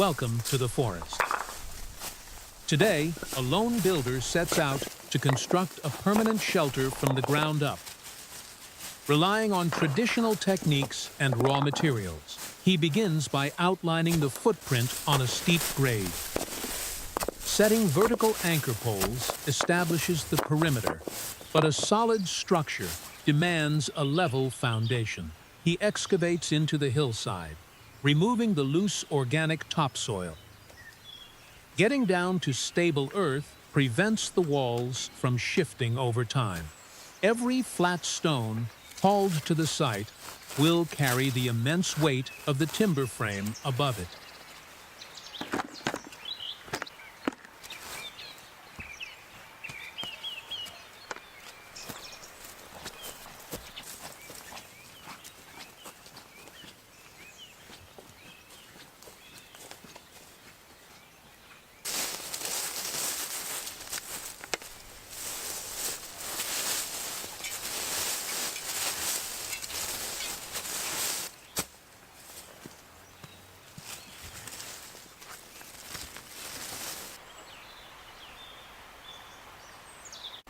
Welcome to the forest. Today, a lone builder sets out to construct a permanent shelter from the ground up. Relying on traditional techniques and raw materials, he begins by outlining the footprint on a steep grade. Setting vertical anchor poles establishes the perimeter, but a solid structure demands a level foundation. He excavates into the hillside, removing the loose organic topsoil. Getting down to stable earth prevents the walls from shifting over time. Every flat stone hauled to the site will carry the immense weight of the timber frame above it.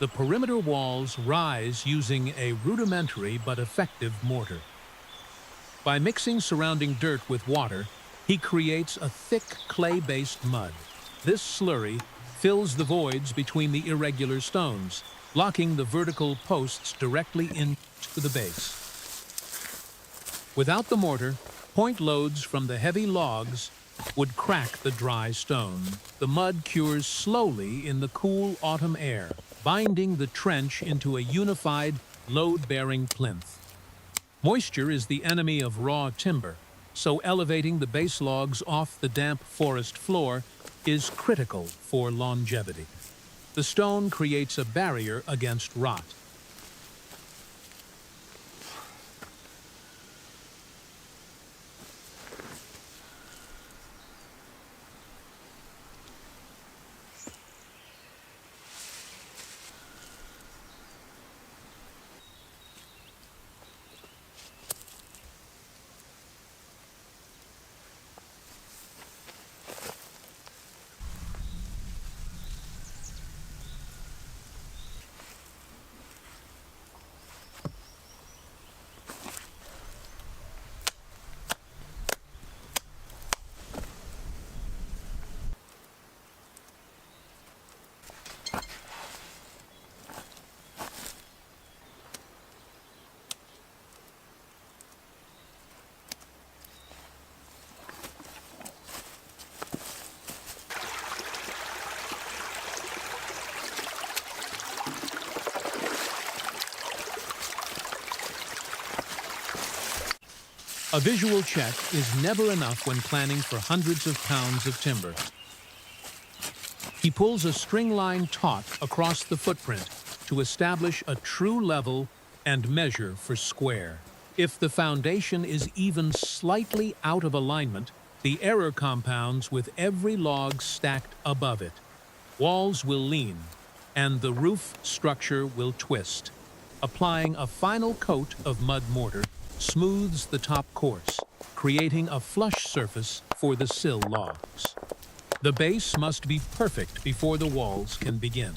The perimeter walls rise using a rudimentary but effective mortar. By mixing surrounding dirt with water, he creates a thick clay-based mud. This slurry fills the voids between the irregular stones, locking the vertical posts directly into the base. Without the mortar, point loads from the heavy logs would crack the dry stone. The mud cures slowly in the cool autumn air, binding the trench into a unified, load-bearing plinth. Moisture is the enemy of raw timber, so elevating the base logs off the damp forest floor is critical for longevity. The stone creates a barrier against rot. A visual check is never enough when planning for hundreds of pounds of timber. He pulls a string-line taut across the footprint to establish a true level and measure for square. If the foundation is even slightly out of alignment, the error compounds with every log stacked above it. Walls will lean, and the roof structure will twist. Applying a final coat of mud mortar smooths the top course, creating a flush surface for the sill logs. The base must be perfect before the walls can begin.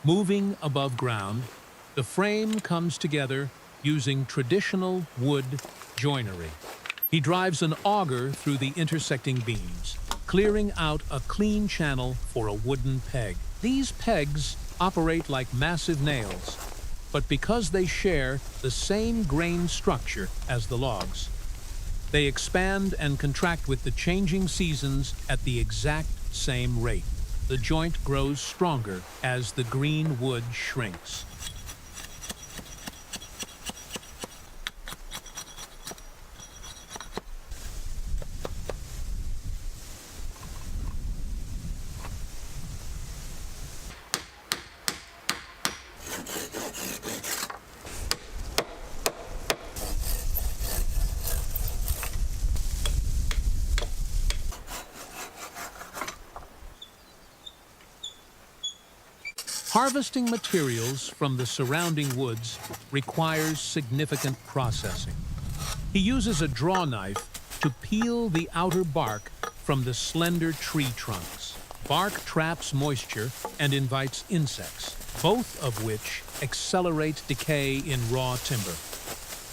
Moving above ground, the frame comes together using traditional wood joinery. He drives an auger through the intersecting beams, clearing out a clean channel for a wooden peg. These pegs operate like massive nails, but because they share the same grain structure as the logs, they expand and contract with the changing seasons at the exact same rate. The joint grows stronger as the green wood shrinks. Harvesting materials from the surrounding woods requires significant processing. He uses a drawknife to peel the outer bark from the slender tree trunks. Bark traps moisture and invites insects, both of which accelerate decay in raw timber.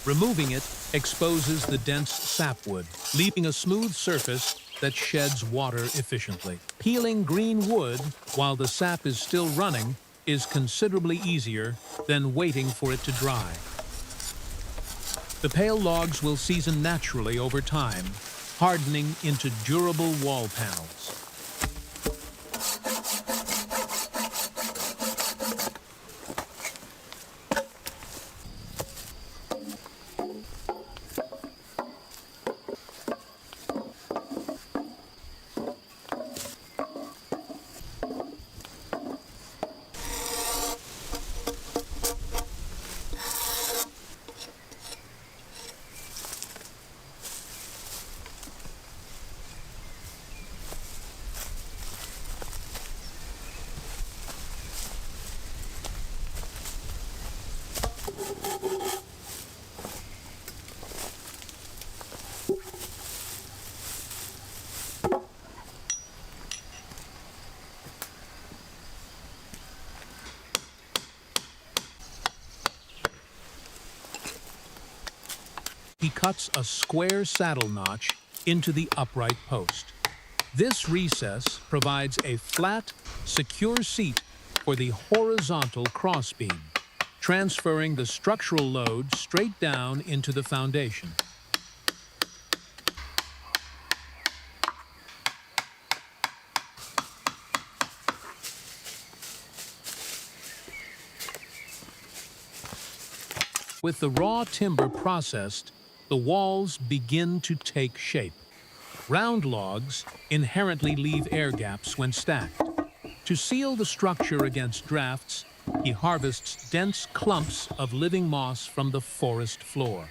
Removing it exposes the dense sapwood, leaving a smooth surface that sheds water efficiently. Peeling green wood while the sap is still running is considerably easier than waiting for it to dry. The pale logs will season naturally over time, hardening into durable wall panels. He cuts a square saddle notch into the upright post. This recess provides a flat, secure seat for the horizontal crossbeam, transferring the structural load straight down into the foundation. With the raw timber processed, the walls begin to take shape. Round logs inherently leave air gaps when stacked. To seal the structure against drafts, he harvests dense clumps of living moss from the forest floor.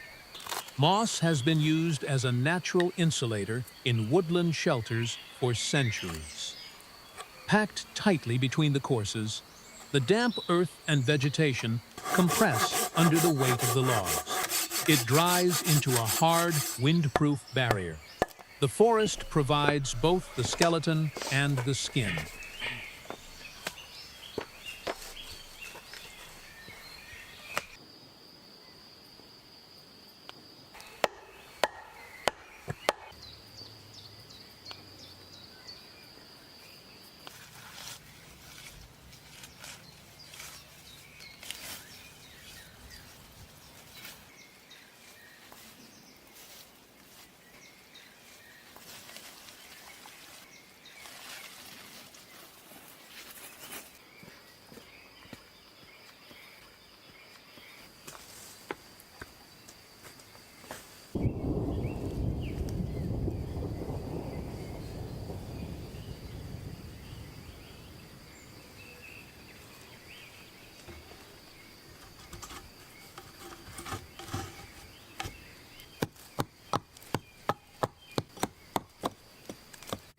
Moss has been used as a natural insulator in woodland shelters for centuries. Packed tightly between the courses, the damp earth and vegetation compress under the weight of the logs. It dries into a hard, windproof barrier. The forest provides both the skeleton and the skin.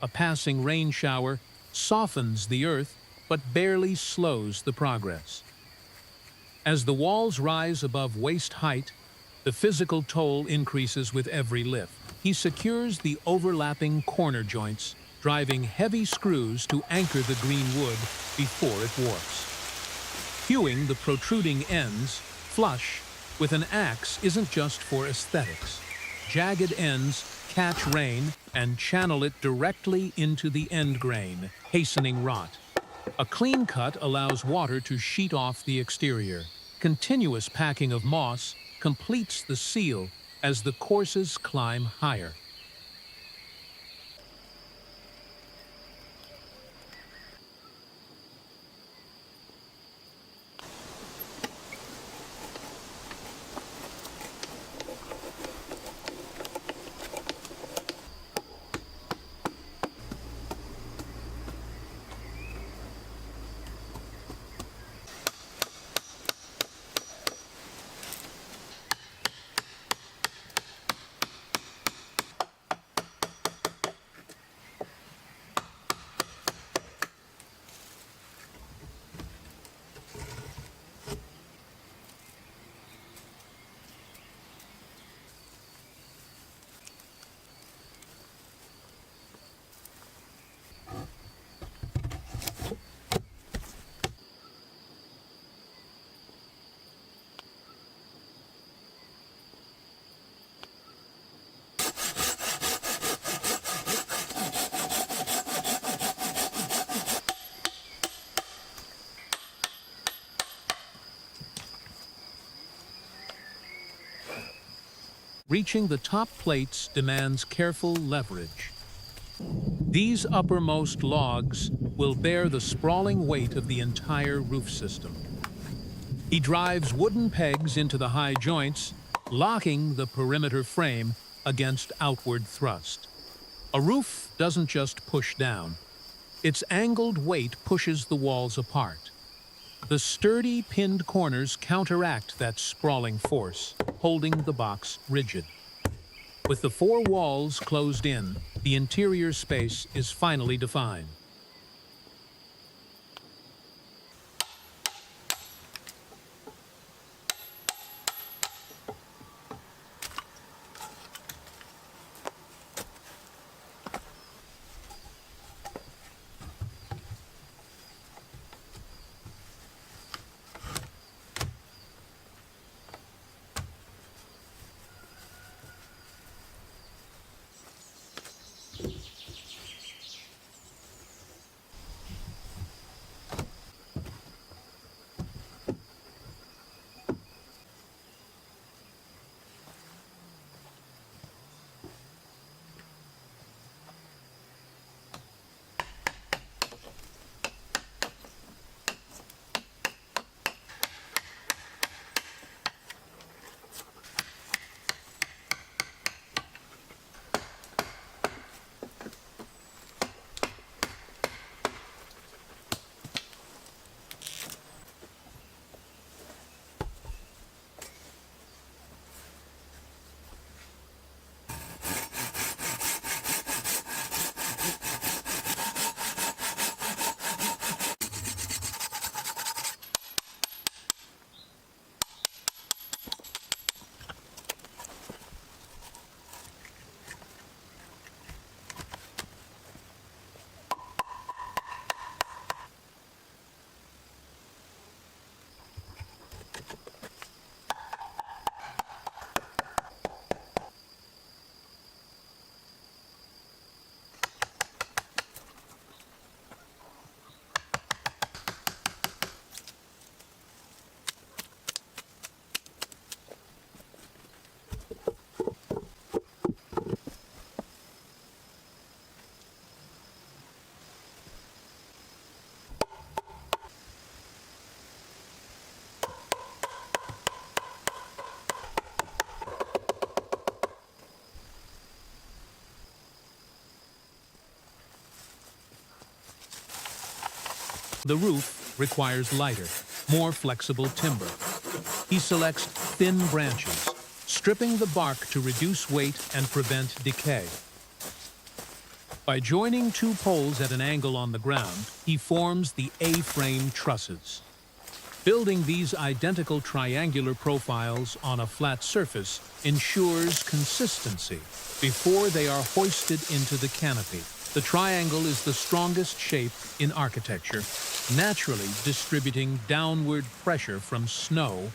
A passing rain shower softens the earth, but barely slows the progress. As the walls rise above waist height, the physical toll increases with every lift. He secures the overlapping corner joints, driving heavy screws to anchor the green wood before it warps. Hewing the protruding ends flush with an axe isn't just for aesthetics. Jagged ends catch rain and channel it directly into the end grain, hastening rot. A clean cut allows water to sheet off the exterior. Continuous packing of moss completes the seal as the courses climb higher. Reaching the top plates demands careful leverage. These uppermost logs will bear the sprawling weight of the entire roof system. He drives wooden pegs into the high joints, locking the perimeter frame against outward thrust. A roof doesn't just push down. Its angled weight pushes the walls apart. The sturdy pinned corners counteract that sprawling force, holding the box rigid. With the four walls closed in, the interior space is finally defined. The roof requires lighter, more flexible timber. He selects thin branches, stripping the bark to reduce weight and prevent decay. By joining two poles at an angle on the ground, he forms the A-frame trusses. Building these identical triangular profiles on a flat surface ensures consistency before they are hoisted into the canopy. The triangle is the strongest shape in architecture, naturally distributing downward pressure from snow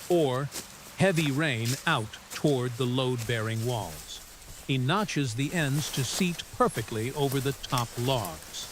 or heavy rain out toward the load-bearing walls. He notches the ends to seat perfectly over the top logs.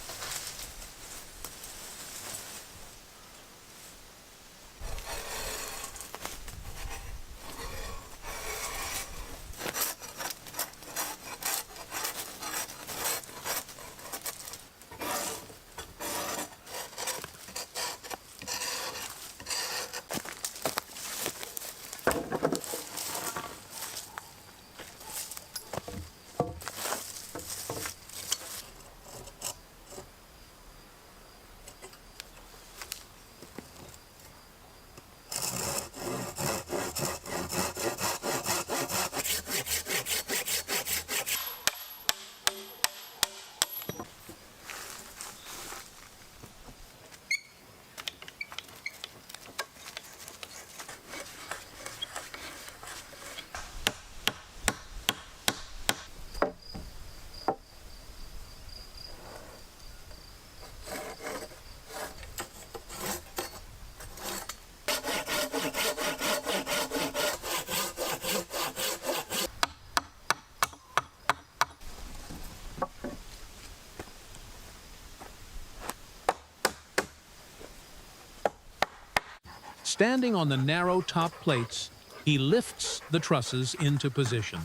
Standing on the narrow top plates, he lifts the trusses into position.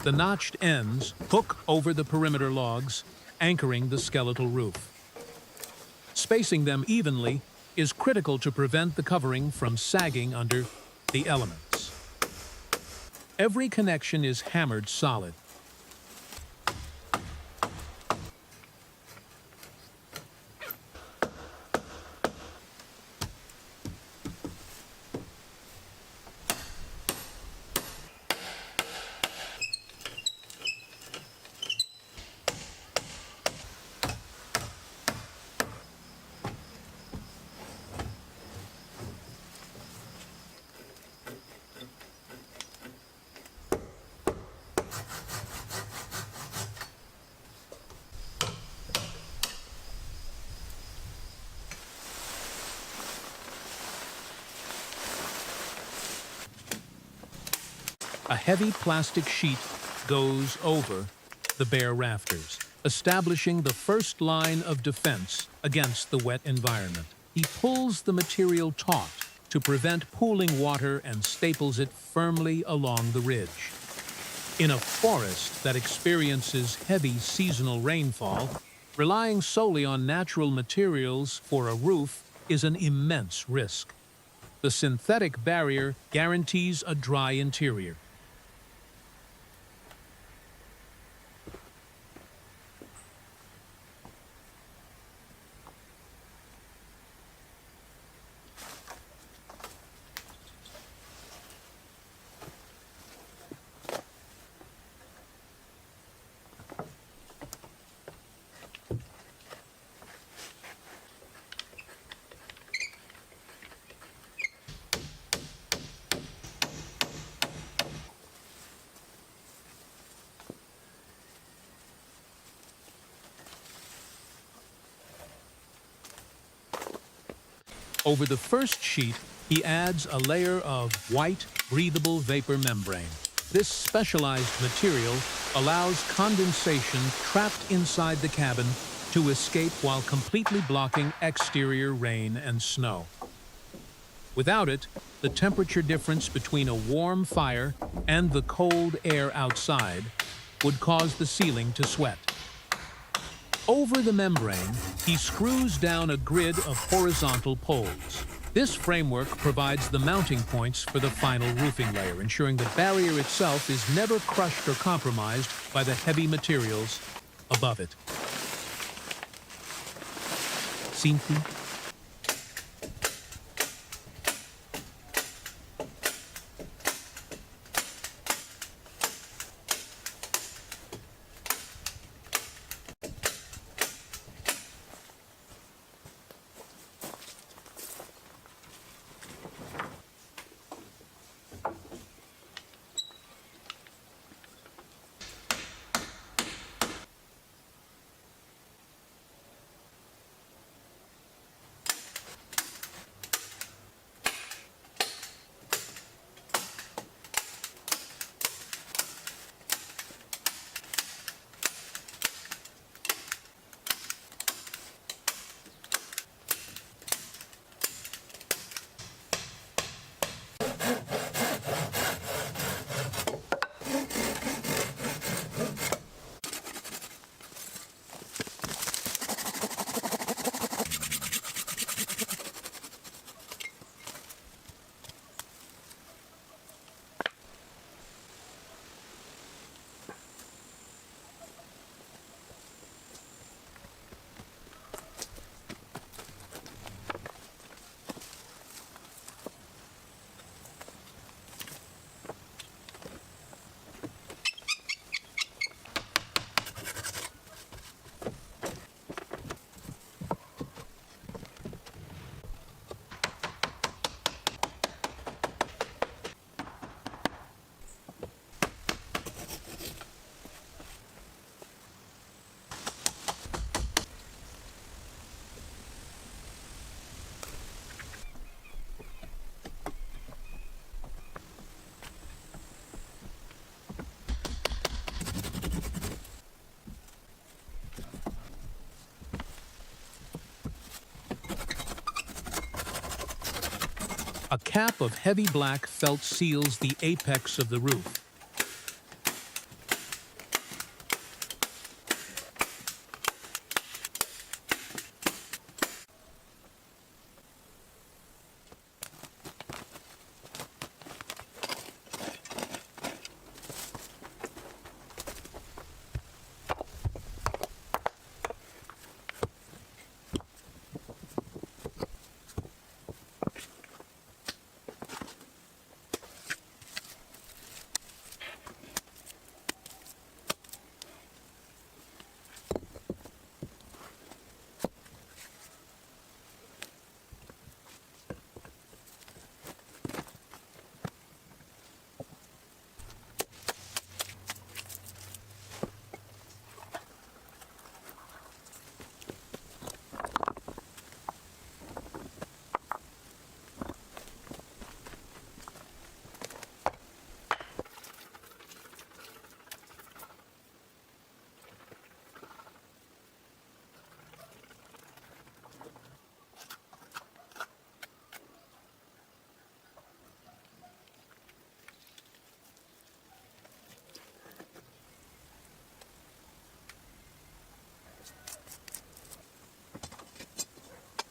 The notched ends hook over the perimeter logs, anchoring the skeletal roof. Spacing them evenly is critical to prevent the covering from sagging under the elements. Every connection is hammered solid. A heavy plastic sheet goes over the bare rafters, establishing the first line of defense against the wet environment. He pulls the material taut to prevent pooling water and staples it firmly along the ridge. In a forest that experiences heavy seasonal rainfall, relying solely on natural materials for a roof is an immense risk. The synthetic barrier guarantees a dry interior. Over the first sheet, he adds a layer of white, breathable vapor membrane. This specialized material allows condensation trapped inside the cabin to escape while completely blocking exterior rain and snow. Without it, the temperature difference between a warm fire and the cold air outside would cause the ceiling to sweat. Over the membrane, he screws down a grid of horizontal poles. This framework provides the mounting points for the final roofing layer, ensuring the barrier itself is never crushed or compromised by the heavy materials above it. Simple. A cap of heavy black felt seals the apex of the roof.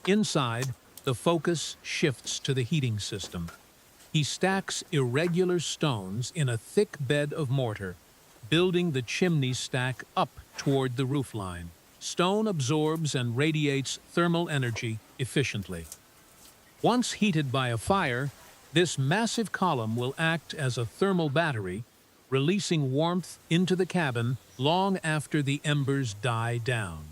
Inside, the focus shifts to the heating system. He stacks irregular stones in a thick bed of mortar, building the chimney stack up toward the roofline. Stone absorbs and radiates thermal energy efficiently. Once heated by a fire, this massive column will act as a thermal battery, releasing warmth into the cabin long after the embers die down.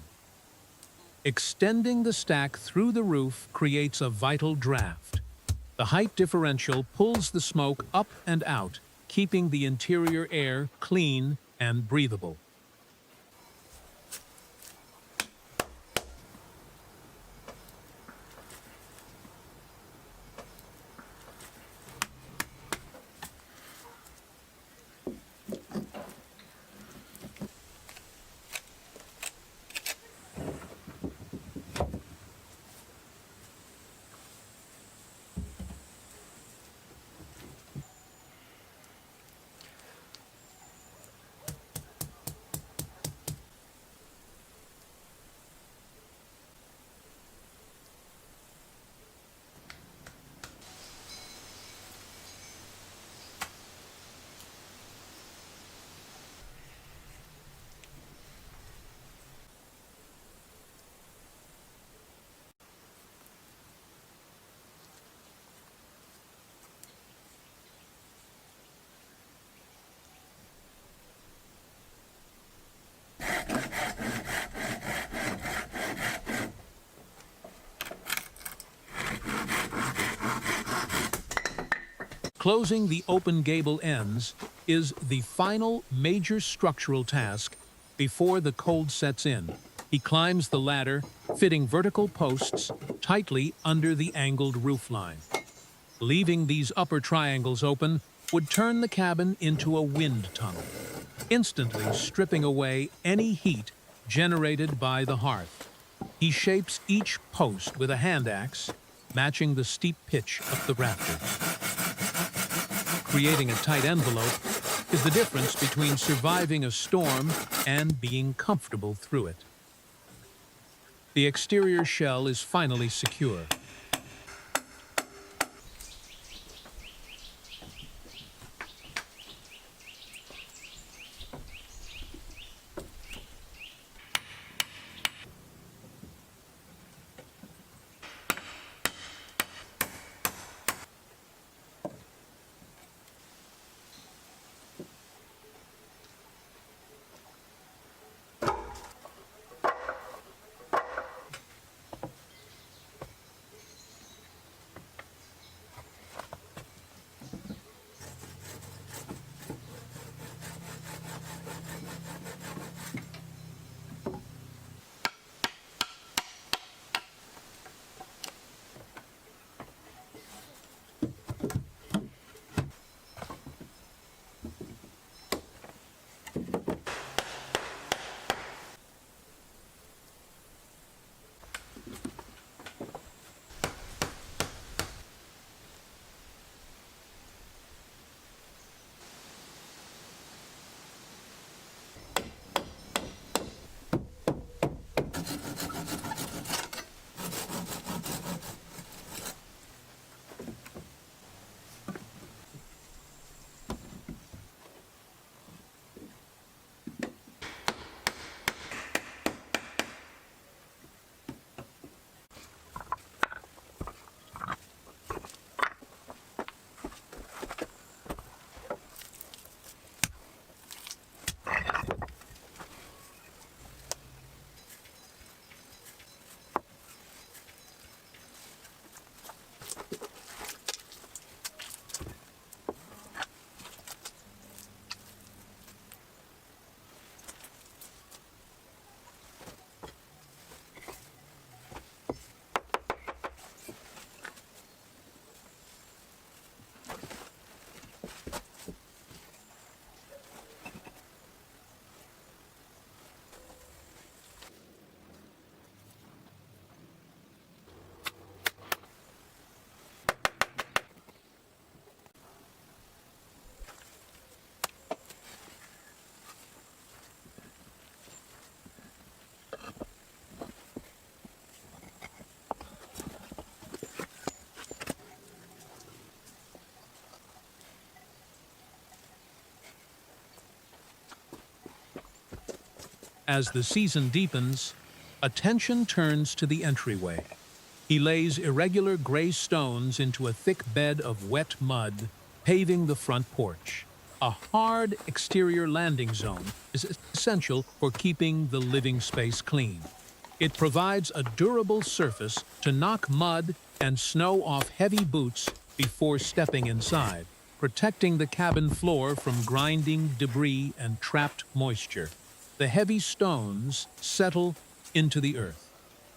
Extending the stack through the roof creates a vital draft. The height differential pulls the smoke up and out, keeping the interior air clean and breathable. Closing the open gable ends is the final major structural task before the cold sets in. He climbs the ladder, fitting vertical posts tightly under the angled roofline. Leaving these upper triangles open would turn the cabin into a wind tunnel, instantly stripping away any heat generated by the hearth. He shapes each post with a hand axe, matching the steep pitch of the rafters. Creating a tight envelope is the difference between surviving a storm and being comfortable through it. The exterior shell is finally secure. As the season deepens, attention turns to the entryway. He lays irregular gray stones into a thick bed of wet mud, paving the front porch. A hard exterior landing zone is essential for keeping the living space clean. It provides a durable surface to knock mud and snow off heavy boots before stepping inside, protecting the cabin floor from grinding debris and trapped moisture. The heavy stones settle into the earth,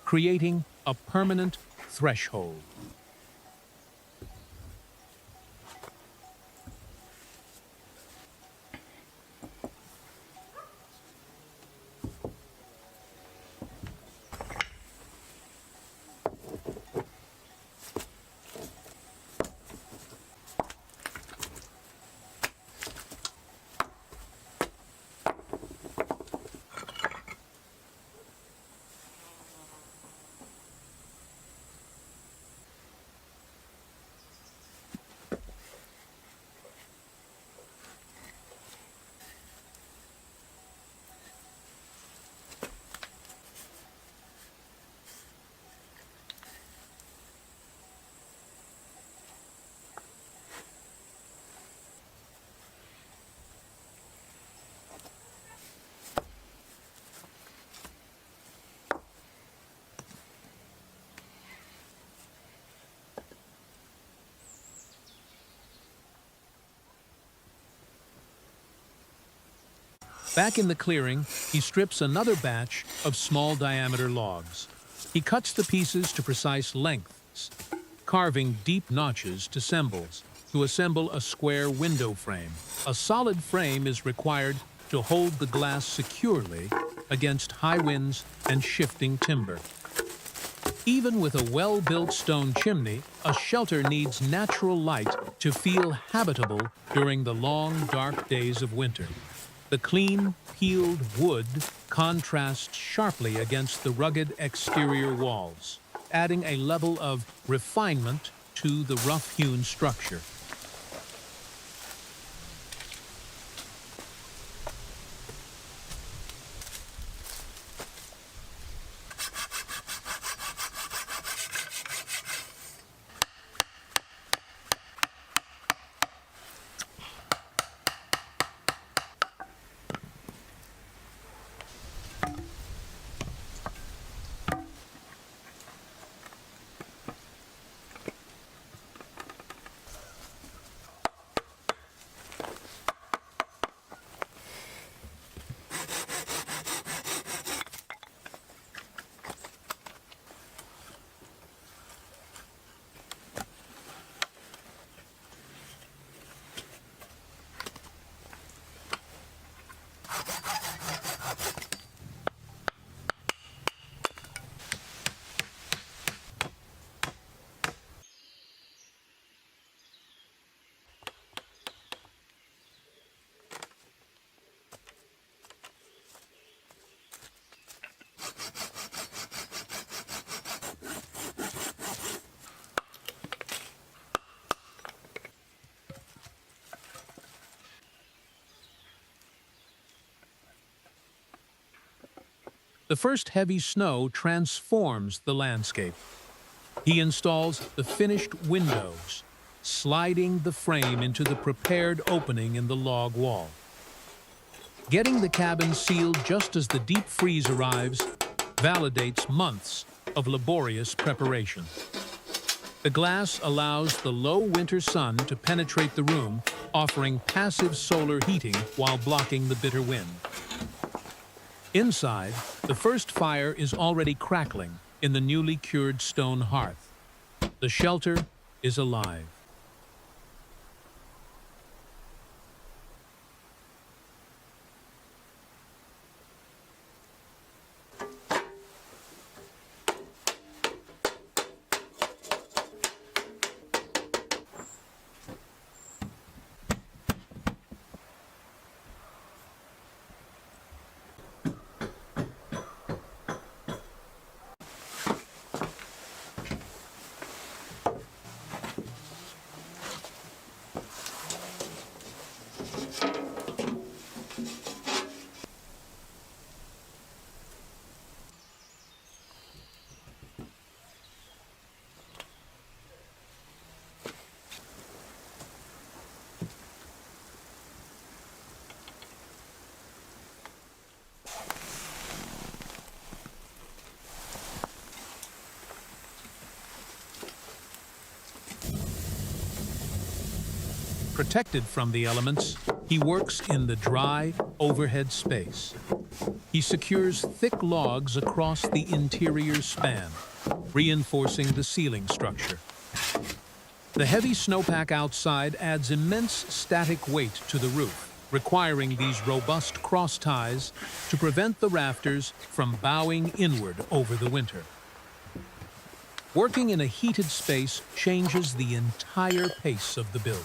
creating a permanent threshold. Back in the clearing, he strips another batch of small diameter logs. He cuts the pieces to precise lengths, carving deep notches to assemble a square window frame. A solid frame is required to hold the glass securely against high winds and shifting timber. Even with a well-built stone chimney, a shelter needs natural light to feel habitable during the long, dark days of winter. The clean, peeled wood contrasts sharply against the rugged exterior walls, adding a level of refinement to the rough-hewn structure. The first heavy snow transforms the landscape. He installs the finished windows, sliding the frame into the prepared opening in the log wall. Getting the cabin sealed just as the deep freeze arrives validates months of laborious preparation. The glass allows the low winter sun to penetrate the room, offering passive solar heating while blocking the bitter wind. Inside, the first fire is already crackling in the newly cured stone hearth. The shelter is alive. Protected from the elements, he works in the dry, overhead space. He secures thick logs across the interior span, reinforcing the ceiling structure. The heavy snowpack outside adds immense static weight to the roof, requiring these robust cross ties to prevent the rafters from bowing inward over the winter. Working in a heated space changes the entire pace of the build.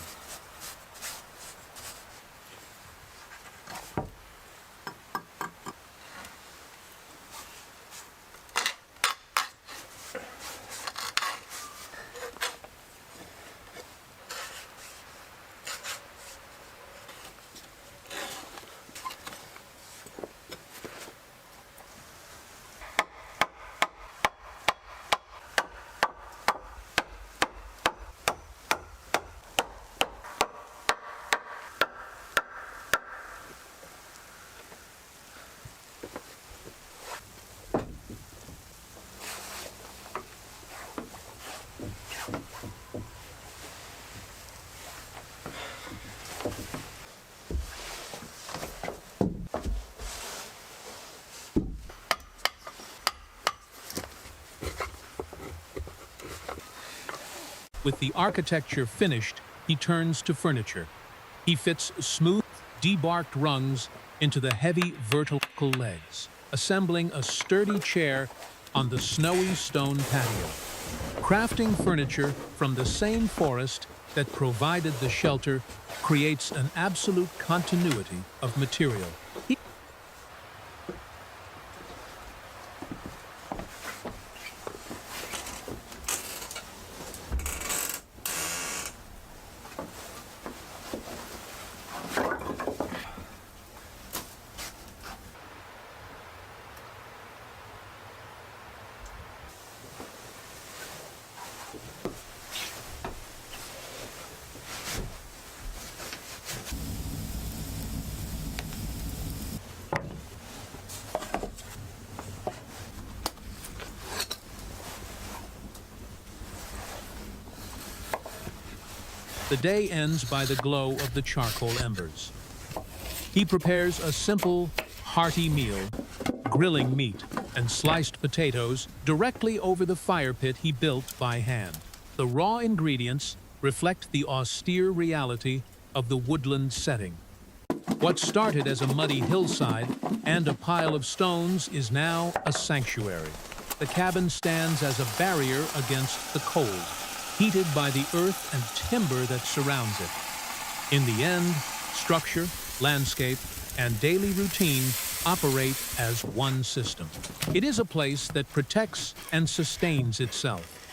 With the architecture finished, he turns to furniture. He fits smooth, debarked rungs into the heavy vertical legs, assembling a sturdy chair on the snowy stone patio. Crafting furniture from the same forest that provided the shelter creates an absolute continuity of material. The day ends by the glow of the charcoal embers. He prepares a simple, hearty meal, grilling meat and sliced potatoes directly over the fire pit he built by hand. The raw ingredients reflect the austere reality of the woodland setting. What started as a muddy hillside and a pile of stones is now a sanctuary. The cabin stands as a barrier against the cold, heated by the earth and timber that surrounds it. In the end, structure, landscape, and daily routine operate as one system. It is a place that protects and sustains itself,